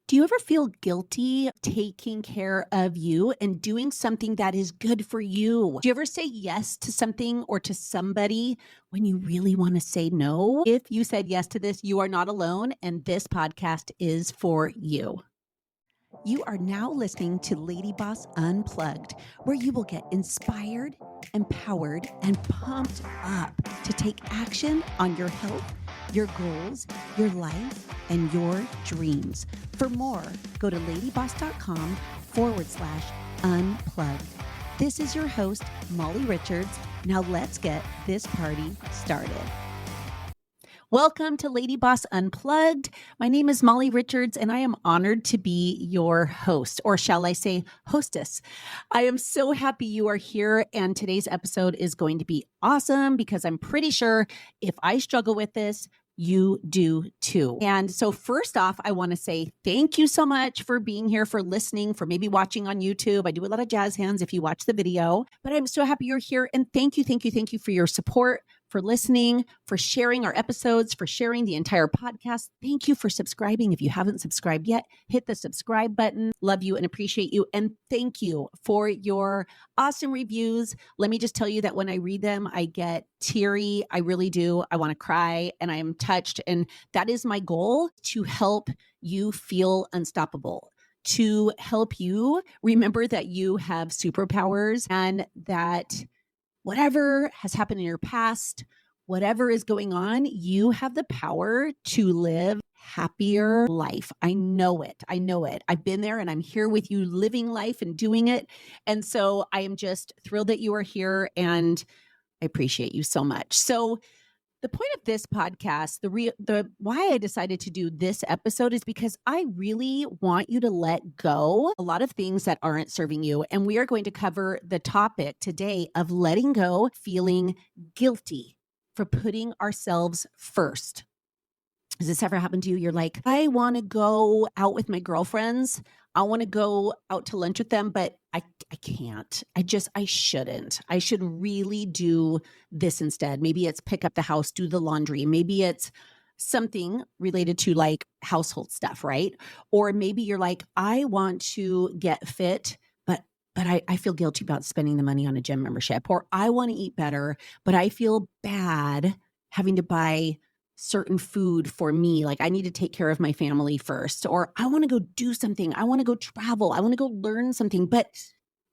Do you ever feel guilty taking care of you and doing something that is good for you? Do you ever say yes to something or to somebody when you really want to say no? If you said yes to this, you are not alone, and this podcast is for you. You are now listening to LadyBoss Unplugged, where you will get inspired, empowered, and pumped up to take action on your health, your goals, your life, and your dreams. For more, go to ladyboss.com/unplugged. This is your host, Molly Richards. Now let's get this party started. Welcome to Lady Boss Unplugged. My name is Molly Richards, and I am honored to be your host, or shall I say hostess. I am so happy you are here, and today's episode is going to be awesome because I'm pretty sure if I struggle with this, you do too. And so first off, I want to say thank you so much for being here, for listening, for maybe watching on YouTube. I do a lot of jazz hands if you watch the video, but I'm so happy you're here. And thank you for your support, for listening, for sharing our episodes, for sharing the entire podcast. Thank you for subscribing. If you haven't subscribed yet, hit the subscribe button. Love you and appreciate you. And thank you for your awesome reviews. Let me just tell you that when I read them, I get teary. I really do. I want to cry and I am touched. And that is my goal, to help you feel unstoppable, to help you remember that you have superpowers and that whatever has happened in your past, whatever is going on, you have the power to live happier life. I know it. I know it. I've been there and I'm here with you living life and doing it. And so I am just thrilled that you are here and I appreciate you so much. So the point of this podcast, the why I decided to do this episode is because I really want you to let go a lot of things that aren't serving you. And we are going to cover the topic today of letting go, feeling guilty for putting ourselves first. Has this ever happened to you? You're like, I want to go out with my girlfriends. I want to go out to lunch with them, but I can't. I shouldn't. I should really do this instead. Maybe it's pick up the house, do the laundry. Maybe it's something related to like household stuff, right? Or maybe you're like, I want to get fit, but I feel guilty about spending the money on a gym membership. Or I want to eat better, but I feel bad having to buy certain food for me. Like I need to take care of my family first, or I want to go do something. I want to go travel. I want to go learn something, but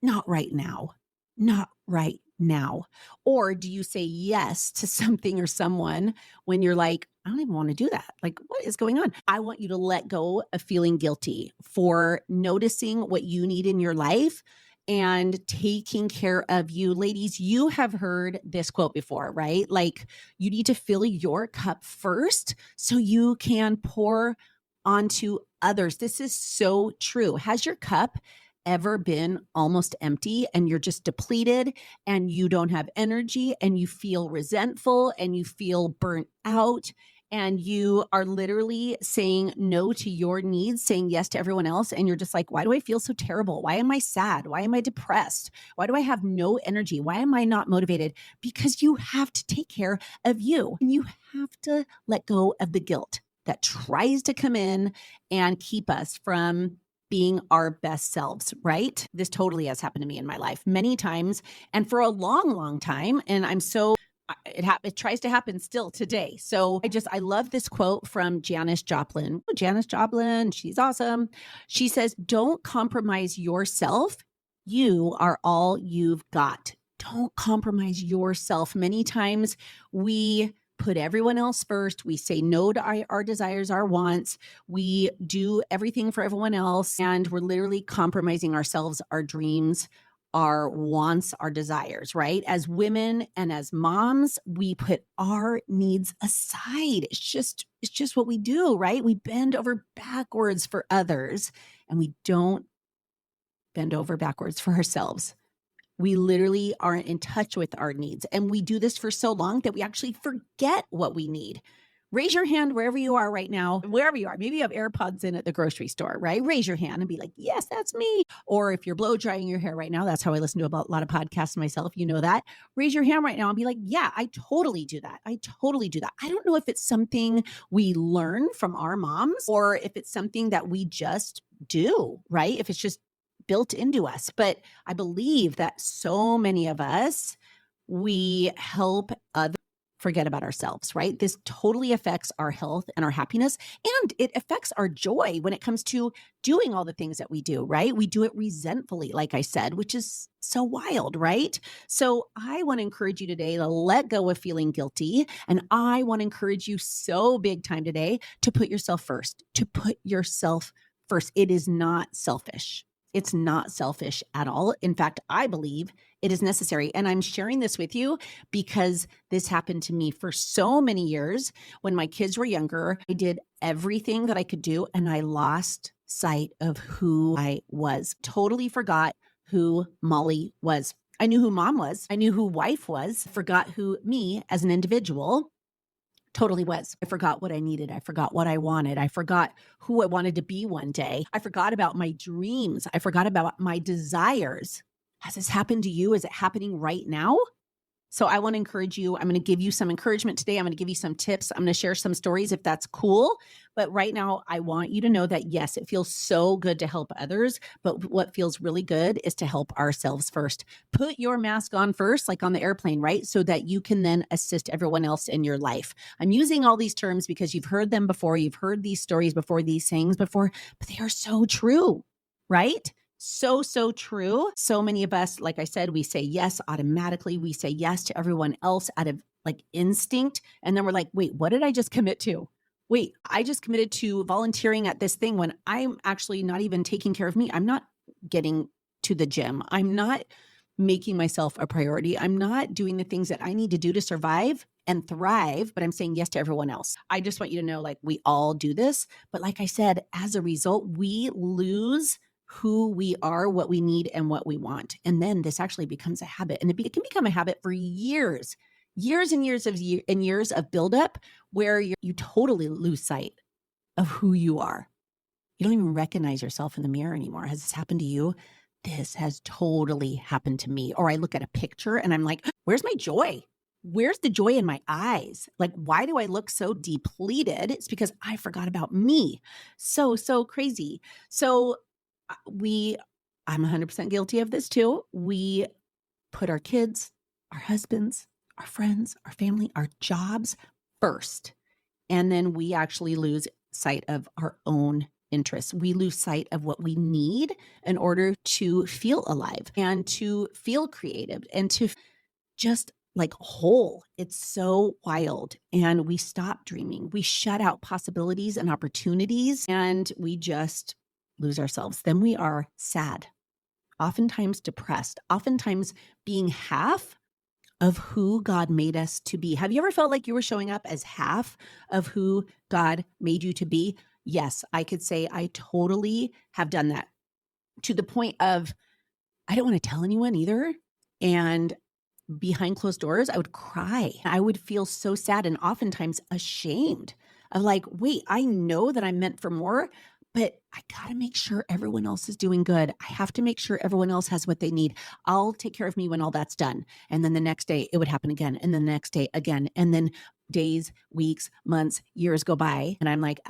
not right now. Not right now. Or do you say yes to something or someone when you're like, I don't even want to do that. Like, what is going on? I want you to let go of feeling guilty for noticing what you need in your life and taking care of you. Ladies, you have heard this quote before, right? Like you need to fill your cup first so you can pour onto others. This is so true. Has your cup ever been almost empty and you're just depleted and you don't have energy and you feel resentful and you feel burnt out and you are literally saying no to your needs, saying yes to everyone else, and you're just like, why do I feel so terrible? Why am I sad? Why am I depressed? Why do I have no energy? Why am I not motivated? Because you have to take care of you and you have to let go of the guilt that tries to come in and keep us from being our best selves, right? This totally has happened to me in my life many times and for a long, long time. And it tries to happen still today. So I love this quote from Janis Joplin. Oh, Janis Joplin, she's awesome. She says, don't compromise yourself. You are all you've got. Don't compromise yourself. Many times we put everyone else first. We say no to our desires, our wants. We do everything for everyone else. And we're literally compromising ourselves, our dreams, our wants, our desires, right? As women and as moms, we put our needs aside. It's just what we do, right? We bend over backwards for others and we don't bend over backwards for ourselves. We literally aren't in touch with our needs. And we do this for so long that we actually forget what we need. Raise your hand wherever you are right now, wherever you are. Maybe you have AirPods in at the grocery store, right? Raise your hand and be like, yes, that's me. Or if you're blow drying your hair right now, that's how I listen to a lot of podcasts myself. You know that. Raise your hand right now and be like, yeah, I totally do that. I totally do that. I don't know if it's something we learn from our moms or if it's something that we just do, right? If it's just built into us. But I believe that so many of us, we help others forget about ourselves, right? This totally affects our health and our happiness, and it affects our joy when it comes to doing all the things that we do, right? We do it resentfully, like I said, which is so wild, right? So I want to encourage you today to let go of feeling guilty. And I want to encourage you so big time today to put yourself first, to put yourself first. It is not selfish. It's not selfish at all. In fact, I believe it is necessary. And I'm sharing this with you because this happened to me for so many years. When my kids were younger, I did everything that I could do and I lost sight of who I was. Totally forgot who Molly was. I knew who mom was. I knew who wife was. Forgot who me as an individual totally was. I forgot what I needed. I forgot what I wanted. I forgot who I wanted to be one day. I forgot about my dreams. I forgot about my desires. Has this happened to you? Is it happening right now? So I want to encourage you. I'm going to give you some encouragement today. I'm going to give you some tips. I'm going to share some stories if that's cool. But right now, I want you to know that, yes, it feels so good to help others. But what feels really good is to help ourselves first. Put your mask on first, like on the airplane, right? So that you can then assist everyone else in your life. I'm using all these terms because you've heard them before. You've heard these stories before, these sayings before, but they are so true, right? So true. So many of us, like I said, we say yes automatically. We say yes to everyone else out of like instinct. And then we're like, wait, what did I just commit to? Wait, I just committed to volunteering at this thing when I'm actually not even taking care of me. I'm not getting to the gym. I'm not making myself a priority. I'm not doing the things that I need to do to survive and thrive, but I'm saying yes to everyone else. I just want you to know, like, we all do this. But like I said, as a result, we lose who we are, what we need, and what we want. And then this actually becomes a habit. And it can become a habit for years and years of buildup where you totally lose sight of who you are. You don't even recognize yourself in the mirror anymore. Has this happened to you? This has totally happened to me. Or I look at a picture and I'm like, where's my joy? Where's the joy in my eyes? Like, why do I look so depleted? It's because I forgot about me. So crazy. So I'm 100% guilty of this too. We put our kids, our husbands, our friends, our family, our jobs first. And then we actually lose sight of our own interests. We lose sight of what we need in order to feel alive and to feel creative and to just like whole. It's so wild. And we stop dreaming. We shut out possibilities and opportunities and we just lose ourselves. Then we are sad, oftentimes depressed, oftentimes being half of who God made us to be. Have you ever felt like you were showing up as half of who God made you to be? Yes, I could say I totally have done that to the point of I don't want to tell anyone either. And behind closed doors, I would cry. I would feel so sad and oftentimes ashamed of like, wait, I know that I'm meant for more, but I got to make sure everyone else is doing good. I have to make sure everyone else has what they need. I'll take care of me when all that's done. And then the next day it would happen again. And then the next day again. And then days, weeks, months, years go by. And I'm like,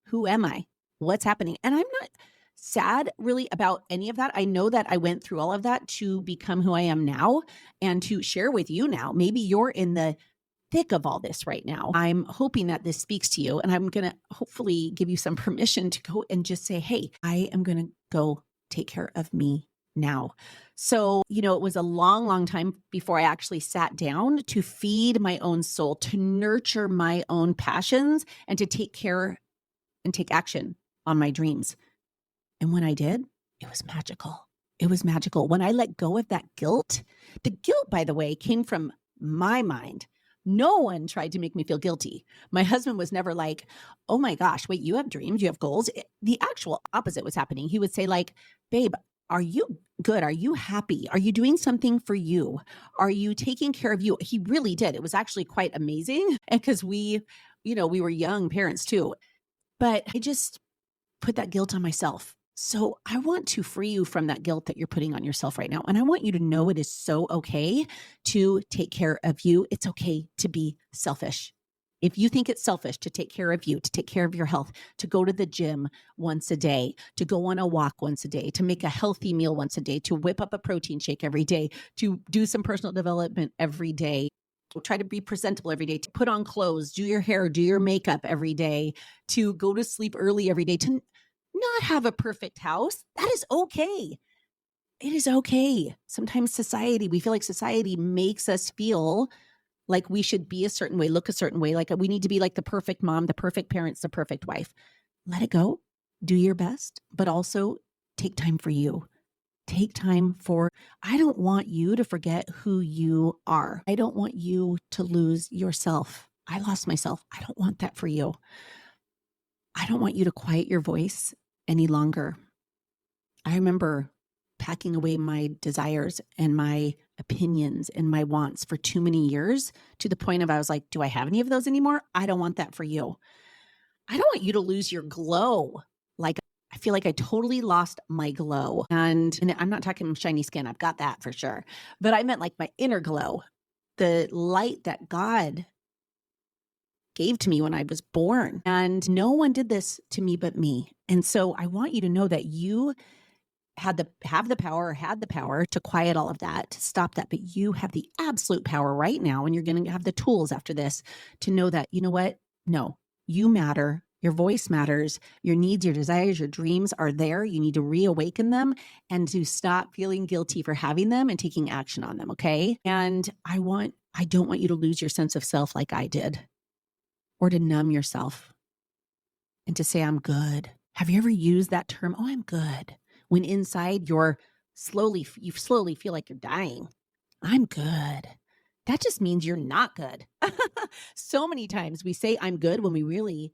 who am I? What's happening? And I'm not sad really about any of that. I know that I went through all of that to become who I am now and to share with you now. Maybe you're in the thick of all this right now. I'm hoping that this speaks to you and I'm going to hopefully give you some permission to go and just say, hey, I am going to go take care of me now. So, it was a long time before I actually sat down to feed my own soul, to nurture my own passions and to take care and take action on my dreams. And when I did, it was magical. It was magical. When I let go of that guilt, the guilt, by the way, came from my mind. No one tried to make me feel guilty. My husband was never like, oh my gosh, wait, you have dreams, you have goals. The actual opposite was happening. He would say like, babe, are you good? Are you happy? Are you doing something for you? Are you taking care of you? He really did. It was actually quite amazing because we we were young parents too, but I just put that guilt on myself. So I want to free you from that guilt that you're putting on yourself right now. And I want you to know it is so okay to take care of you. It's okay to be selfish. If you think it's selfish to take care of you, to take care of your health, to go to the gym once a day, to go on a walk once a day, to make a healthy meal once a day, to whip up a protein shake every day, to do some personal development every day, try to be presentable every day, to put on clothes, do your hair, do your makeup every day, to go to sleep early every day, to not have a perfect house, that is okay. It is okay. Sometimes we feel like society makes us feel like we should be a certain way, look a certain way, like we need to be like the perfect mom, the perfect parents, the perfect wife. Let it go. Do your best, but also take time for you. I don't want you to forget who you are. I don't want you to lose yourself. I lost myself. I don't want that for you. I don't want you to quiet your voice any longer. I remember packing away my desires and my opinions and my wants for too many years, to the point of I was like, do I have any of those anymore? I don't want that for you. I don't want you to lose your glow. Like, I feel like I totally lost my glow. And I'm not talking shiny skin. I've got that for sure. But I meant like my inner glow, the light that God gave to me when I was born. And no one did this to me but me. And so I want you to know that you had the power to quiet all of that, to stop that. But you have the absolute power right now, and you're going to have the tools after this to know that, you know what? No, you matter. Your voice matters. Your needs, your desires, your dreams are there. You need to reawaken them and to stop feeling guilty for having them and taking action on them. Okay. And I don't want you to lose your sense of self like I did, or to numb yourself and to say, I'm good. Have you ever used that term? Oh, I'm good. When inside you slowly feel like you're dying. I'm good. That just means you're not good. So many times we say I'm good when we really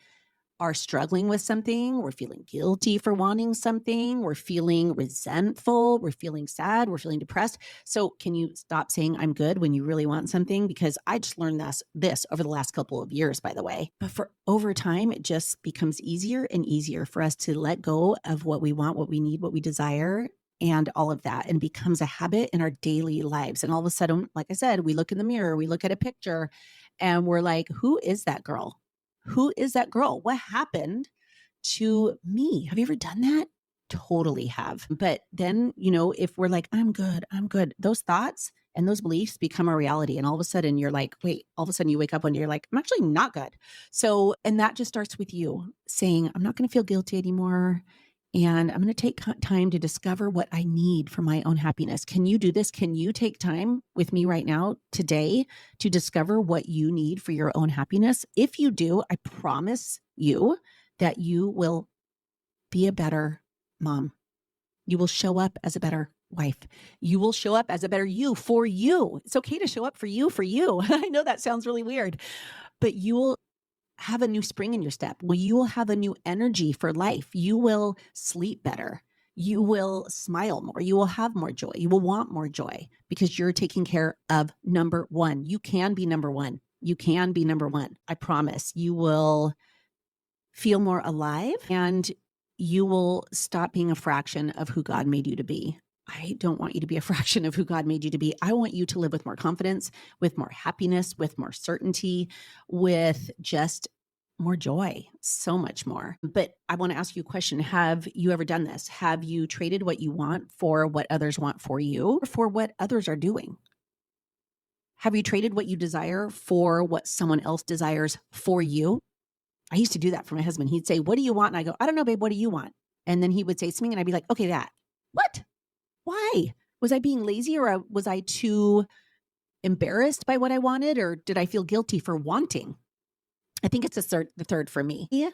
are struggling with something. We're feeling guilty for wanting something. We're feeling resentful. We're feeling sad. We're feeling depressed. So can you stop saying I'm good when you really want something? Because I just learned this over the last couple of years, by the way. But for over time, it just becomes easier and easier for us to let go of what we want, what we need, what we desire, and all of that, and becomes a habit in our daily lives. And all of a sudden, like I said, we look in the mirror, we look at a picture, and we're like, who is that girl? Who is that girl? What happened to me? Have you ever done that? Totally have. But then, if we're like, I'm good, those thoughts and those beliefs become a reality. And all of a sudden you're like, wait, all of a sudden you wake up one day, you're like, I'm actually not good. So, and that just starts with you saying, I'm not going to feel guilty anymore. And I'm going to take time to discover what I need for my own happiness. Can you do this? Can you take time with me right now, today, to discover what you need for your own happiness? If you do, I promise you that you will be a better mom. You will show up as a better wife. You will show up as a better you for you. It's okay to show up for you. I know that sounds really weird, but you will have a new spring in your step. Well, you will have a new energy for life. You will sleep better. You will smile more. You will have more joy. You will want more joy because you're taking care of number one. You can be number one. You can be number one. I promise. You will feel more alive and you will stop being a fraction of who God made you to be. I don't want you to be a fraction of who God made you to be. I want you to live with more confidence, with more happiness, with more certainty, with just more joy, so much more. But I want to ask you a question. Have you ever done this? Have you traded what you want for what others want for you, or for what others are doing? Have you traded what you desire for what someone else desires for you? I used to do that for my husband. He'd say, what do you want? And I go, I don't know, babe, what do you want? And then he would say something and I'd be like, okay, that. What? Why? Was I being lazy, or was I too embarrassed by what I wanted, or did I feel guilty for wanting? I think it's the third for me. Yeah.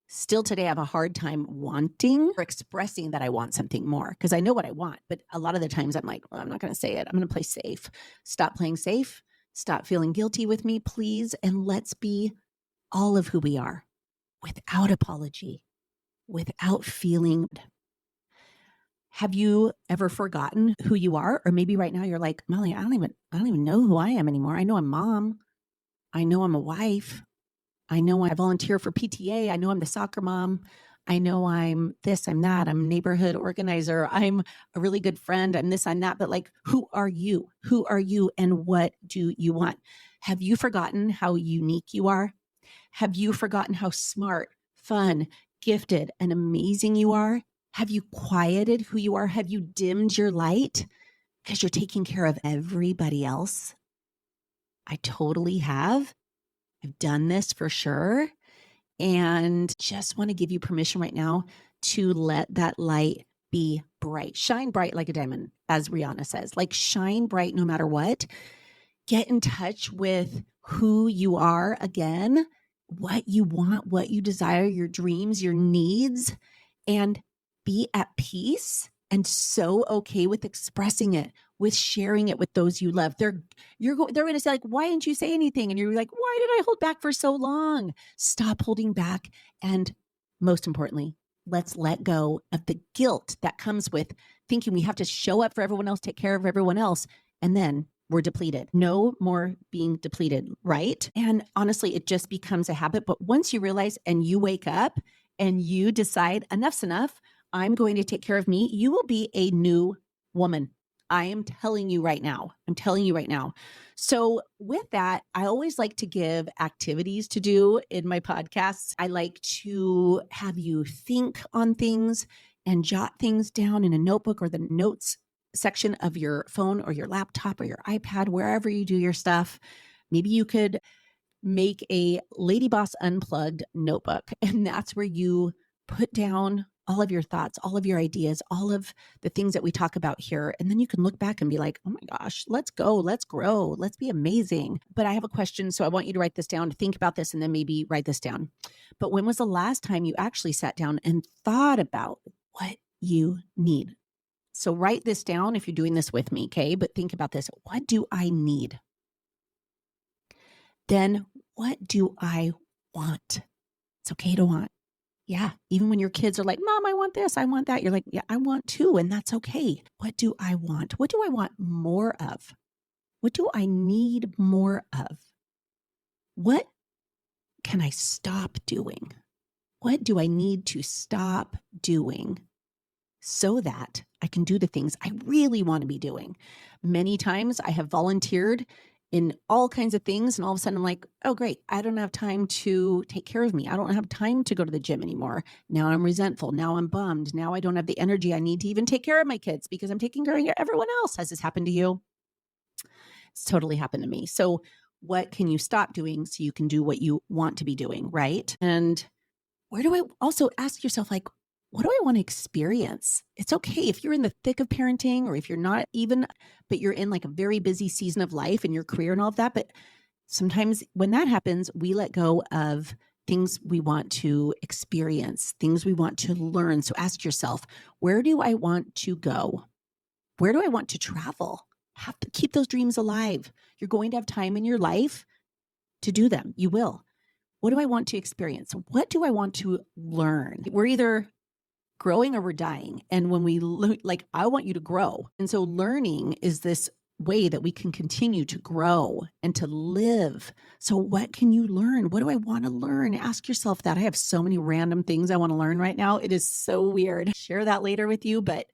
Still today, I have a hard time wanting or expressing that I want something more because I know what I want. But a lot of the times I'm like, well, I'm not going to say it. I'm going to play safe. Stop playing safe. Stop feeling guilty with me, please. And let's be all of who we are without apology, without feeling. Have you ever forgotten who you are? Or maybe right now you're like, Molly, I don't even know who I am anymore. I know I'm mom. I know I'm a wife. I know I volunteer for PTA. I know I'm the soccer mom. I know I'm this, I'm that. I'm a neighborhood organizer. I'm a really good friend. I'm this, I'm that. But like, who are you? Who are you and what do you want? Have you forgotten how unique you are? Have you forgotten how smart, fun, gifted, and amazing you are? Have you quieted who you are? Have you dimmed your light because you're taking care of everybody else? I totally have. I've done this for sure. And just want to give you permission right now to let that light be bright. Shine bright like a diamond, as Rihanna says. Like shine bright no matter what. Get in touch with who you are again, what you want, what you desire, your dreams, your needs, and be at peace and so okay with expressing it, with sharing it with those you love. They're going to say like, "Why didn't you say anything?" And you're like, "Why did I hold back for so long?" Stop holding back, and most importantly, let's let go of the guilt that comes with thinking we have to show up for everyone else, take care of everyone else, and then we're depleted. No more being depleted, right? And honestly, it just becomes a habit. But once you realize and you wake up and you decide enough's enough, I'm going to take care of me, you will be a new woman. I am telling you right now. I'm telling you right now. So with that, I always like to give activities to do in my podcasts. I like to have you think on things and jot things down in a notebook or the notes section of your phone or your laptop or your iPad, wherever you do your stuff. Maybe you could make a LadyBoss Unplugged notebook, and that's where you put down all of your thoughts, all of your ideas, all of the things that we talk about here. And then you can look back and be like, oh my gosh, let's go, let's grow, let's be amazing. But I have a question. So I want you to write this down, think about this, and then maybe write this down. But when was the last time you actually sat down and thought about what you need? So write this down if you're doing this with me, okay? But think about this. What do I need? Then what do I want? It's okay to want. Yeah. Even when your kids are like, Mom, I want this, I want that. You're like, yeah, I want too. And that's okay. What do I want? What do I want more of? What do I need more of? What can I stop doing? What do I need to stop doing so that I can do the things I really want to be doing? Many times I have volunteered in all kinds of things, and all of a sudden I'm like, oh, great, I don't have time to take care of me. I don't have time to go to the gym anymore. Now I'm resentful. Now I'm bummed. Now I don't have the energy I need to even take care of my kids because I'm taking care of everyone else. Has this happened to you? It's totally happened to me. So what can you stop doing so you can do what you want to be doing, right? And where do I also ask yourself, like, what do I want to experience? It's okay if you're in the thick of parenting, or if you're not even, but you're in like a very busy season of life and your career and all of that. But sometimes when that happens, we let go of things we want to experience, things we want to learn. So ask yourself, where do I want to go? Where do I want to travel? Have to keep those dreams alive. You're going to have time in your life to do them. You will. What do I want to experience? What do I want to learn? We're either growing or we're dying. And when we like, I want you to grow. And so learning is this way that we can continue to grow and to live. So what can you learn? What do I want to learn? Ask yourself that. I have so many random things I want to learn right now. It is so weird. Share that later with you, but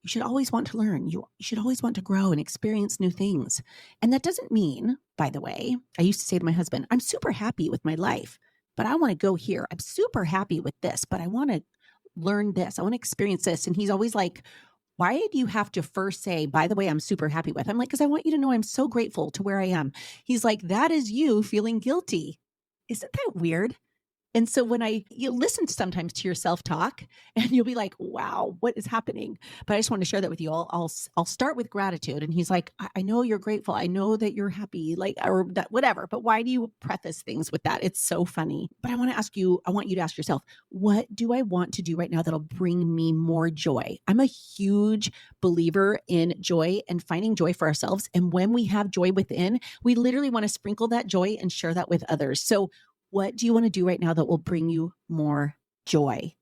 you should always want to learn. You should always want to grow and experience new things. And that doesn't mean, by the way, I used to say to my husband, I'm super happy with my life, but I want to go here. I'm super happy with this, but I want to learn this. I want to experience this. And he's always like, why do you have to first say, by the way, I'm super happy with? I'm like, because I want you to know I'm so grateful to where I am. He's like, that is you feeling guilty. Isn't that weird? And so when you listen sometimes to your self-talk and you'll be like, wow, what is happening? But I just want to share that with you. I'll start with gratitude. And he's like, I know you're grateful. I know that you're happy, like, or that, whatever. But why do you preface things with that? It's so funny. But I want you to ask yourself, what do I want to do right now that'll bring me more joy? I'm a huge believer in joy and finding joy for ourselves. And when we have joy within, we literally want to sprinkle that joy and share that with others. So what do you want to do right now that will bring you more joy?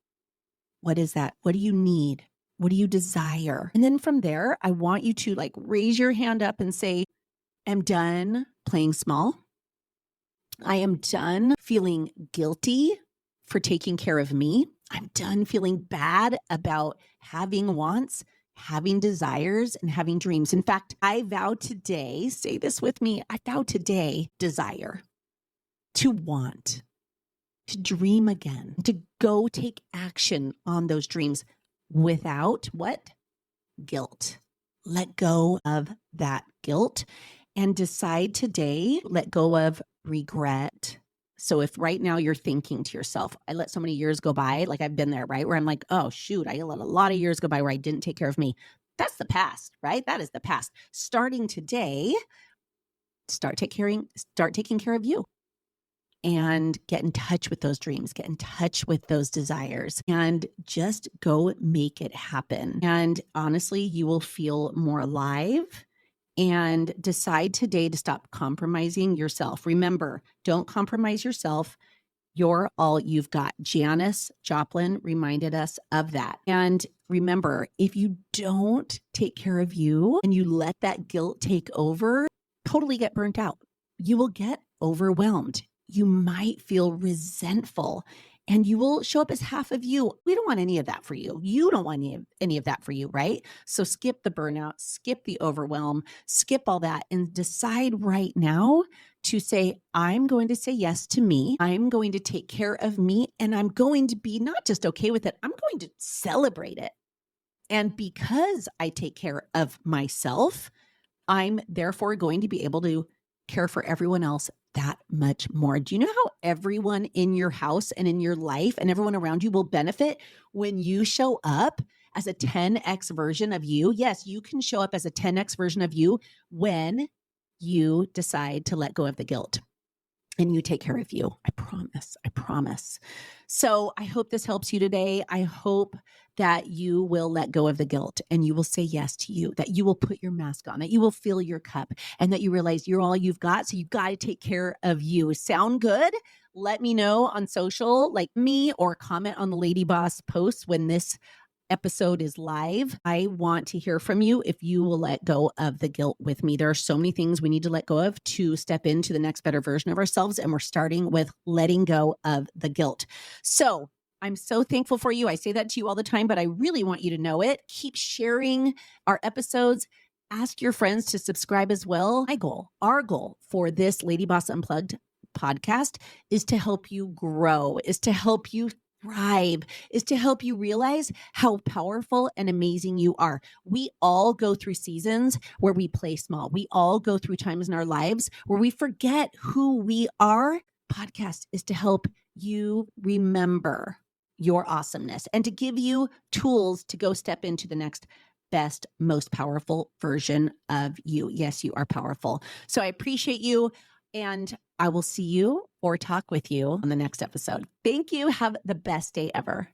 What is that? What do you need? What do you desire? And then from there, I want you to like raise your hand up and say, I'm done playing small. I am done feeling guilty for taking care of me. I'm done feeling bad about having wants, having desires, and having dreams. In fact, I vow today, say this with me, I vow today, desire, to want, to dream again, to go take action on those dreams without what? Guilt. Let go of that guilt and decide today, let go of regret. So if right now you're thinking to yourself, I let so many years go by, like I've been there, right? Where I'm like, oh, shoot, I let a lot of years go by where I didn't take care of me. That's the past, right? That is the past. Starting today, start taking care of you. And get in touch with those dreams, get in touch with those desires, and just go make it happen. And honestly, you will feel more alive and decide today to stop compromising yourself. Remember, don't compromise yourself. You're all you've got. Janis Joplin reminded us of that. And remember, if you don't take care of you and you let that guilt take over, totally get burnt out. You will get overwhelmed. You might feel resentful and you will show up as half of you. We don't want any of that for you. You don't want any of that for you, right? So skip the burnout, skip the overwhelm, skip all that and decide right now to say, I'm going to say yes to me. I'm going to take care of me and I'm going to be not just okay with it, I'm going to celebrate it. And because I take care of myself, I'm therefore going to be able to care for everyone else that much more. Do you know how everyone in your house and in your life and everyone around you will benefit when you show up as a 10x version of you? Yes, you can show up as a 10x version of you when you decide to let go of the guilt and you take care of you. I promise. I promise. So I hope this helps you today. I hope that you will let go of the guilt and you will say yes to you, that you will put your mask on, that you will fill your cup, and that you realize you're all you've got. So you got to take care of you. Sound good? Let me know on social, like me, or comment on the LadyBoss post when this episode is live. I want to hear from you if you will let go of the guilt with me. There are so many things we need to let go of to step into the next better version of ourselves. And we're starting with letting go of the guilt. So I'm so thankful for you. I say that to you all the time, but I really want you to know it. Keep sharing our episodes. Ask your friends to subscribe as well. Our goal for this LadyBoss Unplugged podcast is to help you grow, is to help you thrive, is to help you realize how powerful and amazing you are. We all go through seasons where we play small. We all go through times in our lives where we forget who we are. Podcast is to help you remember your awesomeness and to give you tools to go step into the next best, most powerful version of you. Yes, you are powerful. So I appreciate you. And I will see you or talk with you on the next episode. Thank you. Have the best day ever.